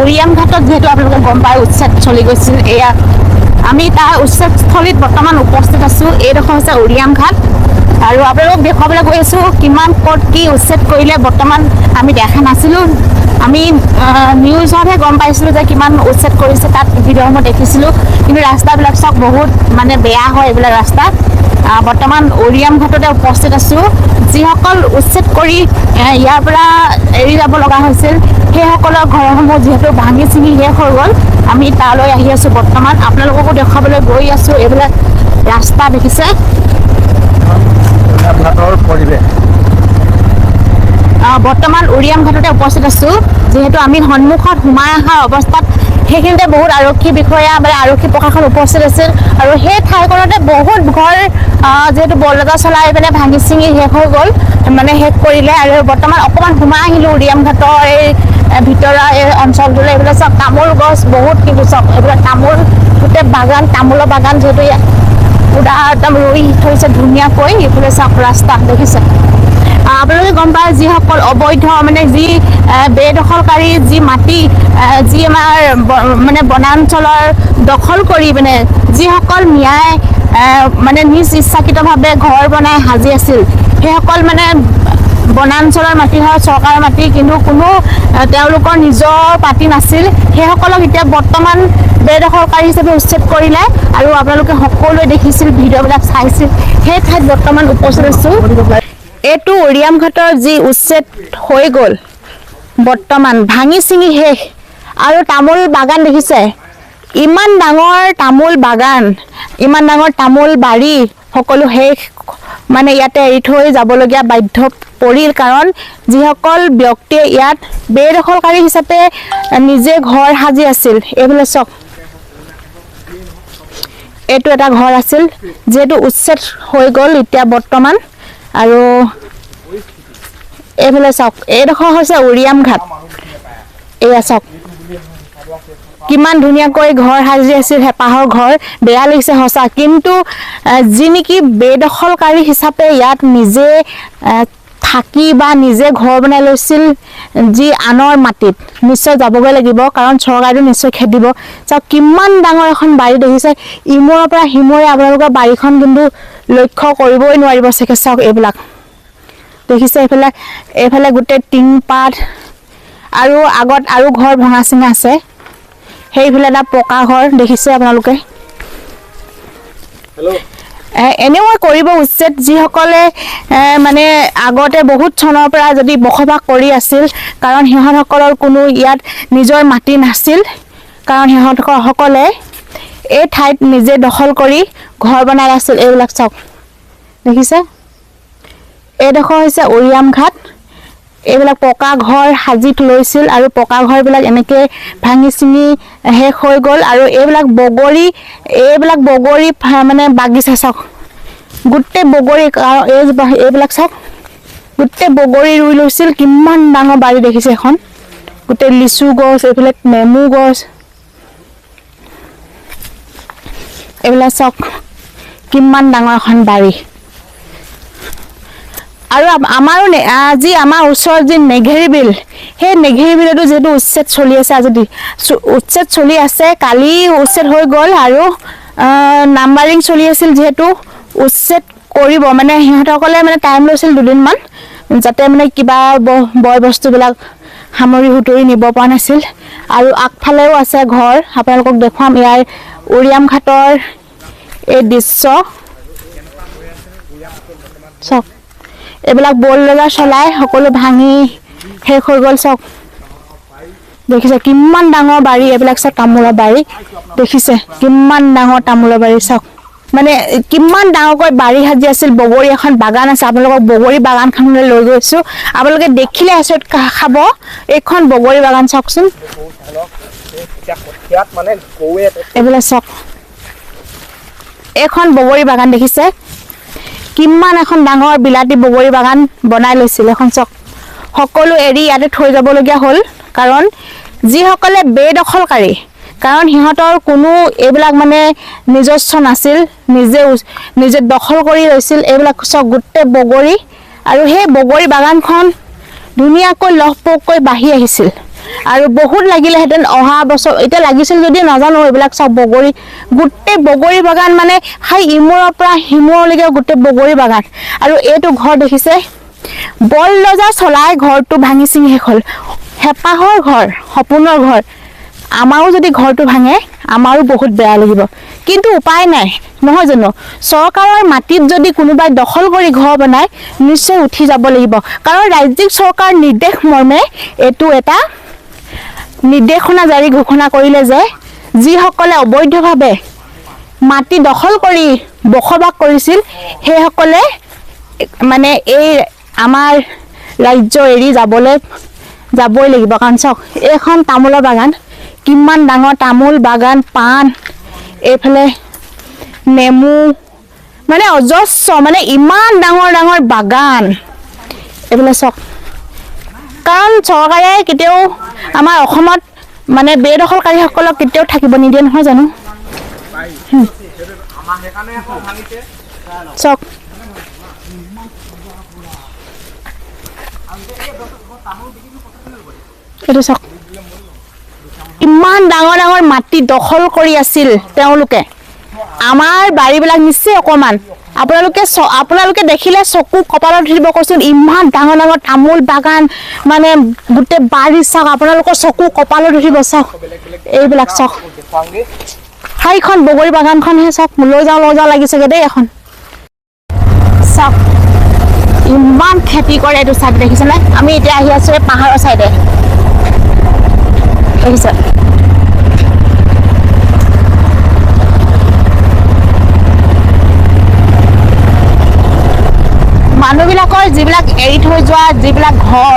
উৰিয়াম ঘাটত যেহেতু আপোনালোকে গম পায় উচ্ছেদ চলি গৈছিল এয়া আমি তাৰ উচ্ছেদস্থলীত বৰ্তমান উপস্থিত আছোঁ এইডোখৰ হৈছে উৰিয়াম ঘাট আৰু আপোনালোকক দেখুৱাবলৈ গৈ আছোঁ কিমান ক'ত কি উচ্ছেদ কৰিলে বৰ্তমান আমি দেখা নাছিলোঁ আমি নিউজতহে গম পাইছিলোঁ যে কিমান উচ্ছেদ কৰিছে তাত ভিডিঅ'সমূহ দেখিছিলোঁ কিন্তু ৰাস্তাবিলাক চব বহুত মানে বেয়া হয় এইবিলাক ৰাস্তা বৰ্তমান উৰিয়াম ঘাটতে উপস্থিত আছোঁ যিসকল উচ্ছেদ কৰি ইয়াৰ পৰা এৰি যাব লগা হৈছিল সেইসকলৰ ঘৰসমূহ যিহেতু ভাঙি চিঙি শেষ হৈ গ'ল আমি তালৈ আহি আছোঁ বৰ্তমান আপোনালোককো দেখুৱাবলৈ গৈ আছোঁ এইবিলাক ৰাস্তা দেখিছে বৰ্তমান উৰিয়াম ঘাটতে উপস্থিত আছোঁ যিহেতু আমি সন্মুখত সোমাই অহা অৱস্থাত সেইখিনিতে বহুত আৰক্ষী বিষয়া মানে আৰক্ষী প্ৰশাসন উপস্থিত আছিল আৰু সেই ঠাইখনতে বহুত ঘৰ যিহেতু বলদা চলাই পেলাই ভাঙি চিঙি শেষ হৈ গ'ল মানে শেষ কৰিলে আৰু বৰ্তমান অকণমান সোমাই আহিলোঁ উৰিয়াম ঘাটৰ এই ভিতৰৰ এই অঞ্চলটোলৈ এইবিলাক চব তামোল গছ বহুত কিন্তু চব এইবিলাক তামোল গোটেই বাগান তামোলৰ বাগান যিহেতু ইয়াত পুৰা একদম ৰুই থৈছে ধুনীয়াকৈ এইফালে চাওক ৰাস্তা দেখিছে আপোনালোকে গম পায় যিসকল অবৈধ মানে যি বেদখলকাৰী যি মাটি যি আমাৰ মানে বনাঞ্চলৰ দখল কৰি মানে যিসকল ন্যায় মানে নিজ ইচ্ছাকৃতভাৱে ঘৰ বনাই সাজি আছিল সেইসকল মানে বনাঞ্চলৰ মাটি হয় চৰকাৰৰ মাটি কিন্তু কোনো তেওঁলোকৰ নিজৰ মাটি নাছিল সেইসকলক এতিয়া বৰ্তমান বেদখলকাৰী হিচাপে উচ্ছেদ কৰিলে আৰু আপোনালোকে সকলোৱে দেখিছিল ভিডিঅ'বিলাক চাইছিল সেই ঠাইত বৰ্তমান উপস্থিত আছোঁ এইটো উৰিয়াম ঘাটৰ যি উচ্ছেদ হৈ গ'ল বৰ্তমান ভাঙি চিঙি শেষ আৰু তামোল বাগান দেখিছে ইমান ডাঙৰ তামোল বাগান ইমান ডাঙৰ তামোল বাৰী সকলো শেষ মানে ইয়াতে এৰি থৈ যাবলগীয়া বাধ্য পৰিল কাৰণ যিসকল ব্যক্তিয়ে ইয়াত বেদখলকাৰী হিচাপে নিজে ঘৰ সাজি আছিল এইবিলাক চক এইটো এটা ঘৰ আছিল যিহেতু উচ্ছেদ হৈ গ'ল এতিয়া বৰ্তমান আৰু এইফালে চাওক এইডোখৰ হৈছে উৰিয়াম ঘাট এয়া চাওক কিমান ধুনীয়াকৈ ঘৰ সাজি আছিল হেঁপাহৰ ঘৰ বেয়া লাগিছে সঁচা কিন্তু যি নেকি বেদখলকাৰী হিচাপে ইয়াত নিজে থাকি বা নিজে ঘৰ বনাই লৈছিল যি আনৰ মাটিত নিশ্চয় যাবগৈ লাগিব কাৰণ চৰকাৰেতো নিশ্চয় খেদিব চাওক কিমান ডাঙৰ এখন বাৰী দেখিছে ইমূৰৰ পৰা সিমূৰে আপোনালোকৰ বাৰীখন কিন্তু লক্ষ্য কৰিবই নোৱাৰিব চাগে চাওক এইবিলাক দেখিছে এইফালে গোটেই টিং পাত আৰু আগত আৰু ঘৰ ভঙা চিঙা আছে সেইফালে এটা পকা ঘৰ দেখিছে আপোনালোকে এনেও কৰিব উচিত যিসকলে মানে আগতে বহুত চনৰ পৰা যদি বসবাস কৰি আছিল কাৰণ সিহঁতসকলৰ কোনো ইয়াত নিজৰ মাটি নাছিল কাৰণ সিহঁতসকলে এই ঠাইত নিজে দখল কৰি ঘৰ বনাই আছিল এইবিলাক চাওক দেখিছে এইডোখৰ হৈছে উৰিয়াম ঘাট এইবিলাক পকা ঘৰ সাজি লৈছিল আৰু পকা ঘৰবিলাক এনেকৈ ভাঙি চিঙি শেষ হৈ গ'ল আৰু এইবিলাক বগৰী মানে বাগিচা চাওক গোটেই বগৰী এইবিলাক চাওক গোটেই বগৰী ৰুই লৈছিল কিমান ডাঙৰ বাৰী দেখিছে এখন গোটেই লিচু গছ এইফালে নেমু গছ এইবিলাক চাওক কিমান ডাঙৰ এখন বাৰী আৰু আমাৰো আজি আমাৰ ওচৰত যি নেঘেৰি বিল সেই নেঘেৰি বিলতো যেহেতু উচ্ছেদ চলি আছে আজি উচ্ছেদ চলি আছে কালি উচ্ছেদ হৈ গ'ল আৰু নাম্বাৰিং চলি আছিল যিহেতু উচ্ছেদ কৰিব মানে সিহঁতসকলে মানে টাইম লৈছিল দুদিনমান যাতে মানে কিবা বয় বস্তুবিলাক সামৰি সুতৰি নিব পৰা নাছিল আৰু আগফালেও আছে ঘৰ আপোনালোকক দেখুৱাম ইয়াৰ উৰিয়াম ঘাটৰ এই দৃশ্য চাওক এইবিলাক বলদা চলাই সকলো ভাঙি শেষ হৈ গ'ল চাওক দেখিছে কিমান ডাঙৰ বাৰী এইবিলাক চাওক তামোলৰ বাৰী দেখিছে কিমান ডাঙৰ তামোলৰ বাৰী চাওক মানে কিমান ডাঙৰকৈ বাৰী সাজি আছিল বগৰী এখন বাগান আছে আপোনালোকক বগৰী বাগানখনলৈ লৈ গৈছোঁ আপোনালোকে দেখিলে আচৰিত খাব এইখন বগৰী বাগান চাওকচোন এইবিলাক চাওক এইখন বগৰী বাগান দেখিছে কিমান এখন ডাঙৰ বিলাতী বগৰী বাগান বনাই লৈছিল এখন চাওক সকলো এৰি ইয়াতে থৈ যাবলগীয়া হ'ল কাৰণ যিসকলে বেদখলকাৰী কাৰণ সিহঁতৰ কোনো এইবিলাক মানে নিজস্ব নাছিল নিজে দখল কৰি লৈছিল এইবিলাক চাওক গোটেই বগৰী আৰু সেই বগৰী বাগানখন ধুনীয়াকৈ লহপহকৈ বাঢ়ি আহিছিল আৰু বহুত লাগিলেহেঁতেন অহা বছৰ এতিয়া লাগিছিল যদি নাজানো এইবিলাক চব বগৰী গোটেই বগৰী বাগান মানে হাই ইমূৰৰ পৰা সিমূৰলৈকে গোটেই বগৰী বাগান আৰু এইটো ঘৰ দেখিছে বলদজা চলাই ঘৰটো ভাঙি চিঙি শেষ হ'ল হেঁপাহৰ ঘৰ সপোনৰ ঘৰ আমাৰো যদি ঘৰটো ভাঙে আমাৰো বহুত বেয়া লাগিব কিন্তু উপায় নাই নহয় জানো চৰকাৰৰ মাটিত যদি কোনোবাই দখল কৰি ঘৰ বনায় নিশ্চয় উঠি যাব লাগিব কাৰণ ৰাজ্যিক চৰকাৰ নিৰ্দেশ মৰ্মে এইটো এটা নিৰ্দেশনা জাৰি ঘোষণা কৰিলে যে যিসকলে অবৈধভাৱে মাটি দখল কৰি বসবাস কৰিছিল সেইসকলে মানে এই আমাৰ ৰাজ্য এৰি যাবই লাগিব কাৰণ চাওক এইখন তামোলৰ বাগান কিমান ডাঙৰ তামোল বাগান পাণ এইফালে নেমু মানে অজস্ৰ মানে ইমান ডাঙৰ ডাঙৰ বাগান এইফালে চাওক কাৰণ চৰকাৰে কেতিয়াও আমাৰ অসমত মানে বেদখলকাৰীসকলক কেতিয়াও থাকিব নিদিয়ে নহয় জানো চাওক এইটো চাওক ইমান ডাঙৰ ডাঙৰ মাটি দখল কৰি আছিল তেওঁলোকে আমাৰ বাৰীবিলাক নিশ্চয় অকণমান আপোনালোকে দেখিলে চকু কপালত উঠিব কৈছোঁ ইমান ডাঙৰ ডাঙৰ তামোল বাগান মানে গোটেই বাৰী চাওক আপোনালোকৰ চকু কপালত উঠিব চাওক এইবিলাক চাওক সেইখন বগৰী বাগানখনহে চাওক লৈ যাওঁ লাগিছেগৈ দেই এখন চাওক ইমান খেতি কৰে এইটো চাইড দেখিছেনে আমি এতিয়া আহি আছোঁ এই পাহাৰৰ চাইডে দেখিছে মানুহবিলাকৰ যিবিলাক এৰি থৈ যোৱা যিবিলাক ঘৰ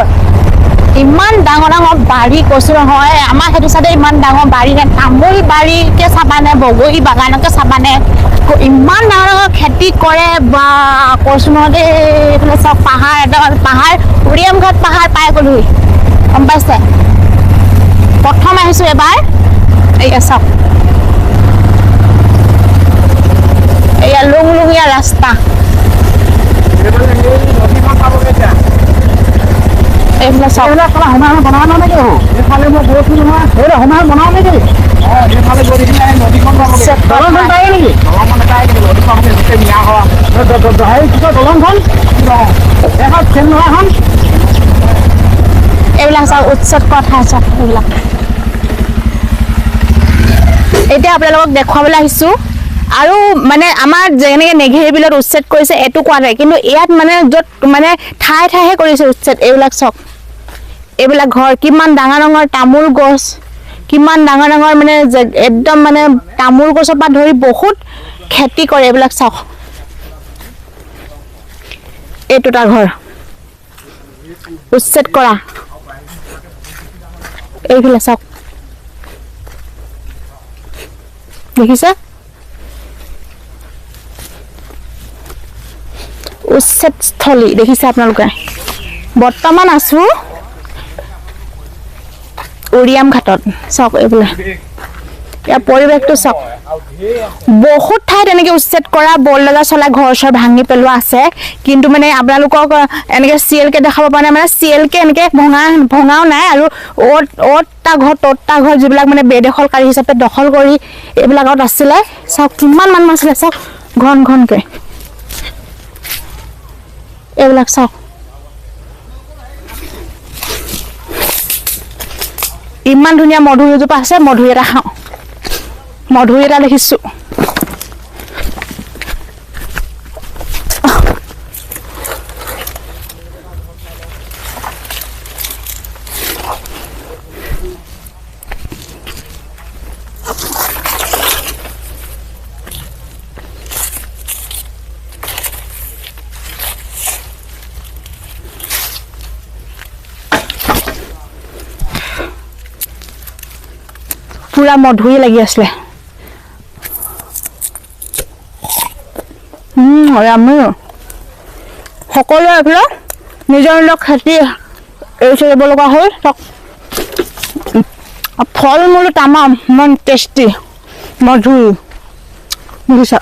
ইমান ডাঙৰ ডাঙৰ বাৰী কৈছোঁ নহয় আমাৰ সেইটো চাইডে ইমান ডাঙৰ বাৰী নে তামোল বাৰীকে চাবানে বগৰী বাগানকে চাবানে ইমান ডাঙৰ ডাঙৰ খেতি কৰে বা কৈছোঁ নহয় দেই এইফালে চাওক পাহাৰ এটা পাহাৰ উৰিয়াম ঘাট পাহাৰ পাই গ'লোহি গম পাইছে প্ৰথম আহিছোঁ এবাৰ এয়া চাওক এয়া লুংলুঙীয়া ৰাস্তা এইফালে চাওক বনাব নেকি এইফালে মই গৈছিলোঁ নহয় সোমাই বনাও নেকি এইফালে গৈ দেখিলে নদীখন দলংখন পাই নেকি দলংখন পাই নেকি নদীখন গোটেই মিয়া হোৱা দলংখন এখন খেল নোহোৱাখন এইবিলাক চাওক উচ্ছেদ কৰা ঠাই চাওক এইবিলাক এতিয়া আপোনালোকক দেখুৱাবলৈ আহিছোঁ আৰু মানে আমাৰ যেনেকৈ নেঘেৰি বিলত উচ্ছেদ কৰিছে এইটো কোৱা নাই কিন্তু ইয়াত মানে য'ত মানে ঠায়ে কৰিছে উচ্ছেদ এইবিলাক চাওক এইবিলাক ঘৰ কিমান ডাঙৰ ডাঙৰ তামোল গছ কিমান ডাঙৰ ডাঙৰ মানে একদম মানে তামোল গছৰ পৰা ধৰি বহুত খেতি কৰে এইবিলাক চাওক এইটো তাৰ ঘৰ উচ্ছেদ কৰা এইফালে চাওক দেখিছে উচ্ছেদস্থলী দেখিছে আপোনালোকে বৰ্তমান আছোঁ উৰিয়াম ঘাটত চাওক এইফালে ইয়াৰ পৰিৱেশটো চাওক বহুত ঠাইত এনেকৈ উচ্ছেদ কৰা বলদজা চলাই ঘৰ চৰ ভাঙি পেলোৱা আছে কিন্তু মানে আপোনালোকক এনেকৈ চিৰিয়েলকৈ দেখাব পৰা নাই মানে চিৰিয়েলকৈ এনেকৈ ভঙাও নাই আৰু অ'তটা ঘৰ ত'তটা ঘৰ যিবিলাক মানে বেদখলকাৰী হিচাপে দখল কৰি এইবিলাকত আছিলে চাওক কিমান মানুহ আছিলে চাওক ঘনকৈ এইবিলাক চাওক ইমান ধুনীয়া মধুৰি এজোপা আছে মধুৰি এটা খাওঁ মধুৰি এটা দেখিছোঁ পুৰা মধুৰি লাগি আছিলে আমি সকলোৱে এইফালে নিজৰ খেতি এৰি থৈ যাব লগা হ'ল ফল মূল তামাম ইমান টেষ্টি মধুৰি বুজিছা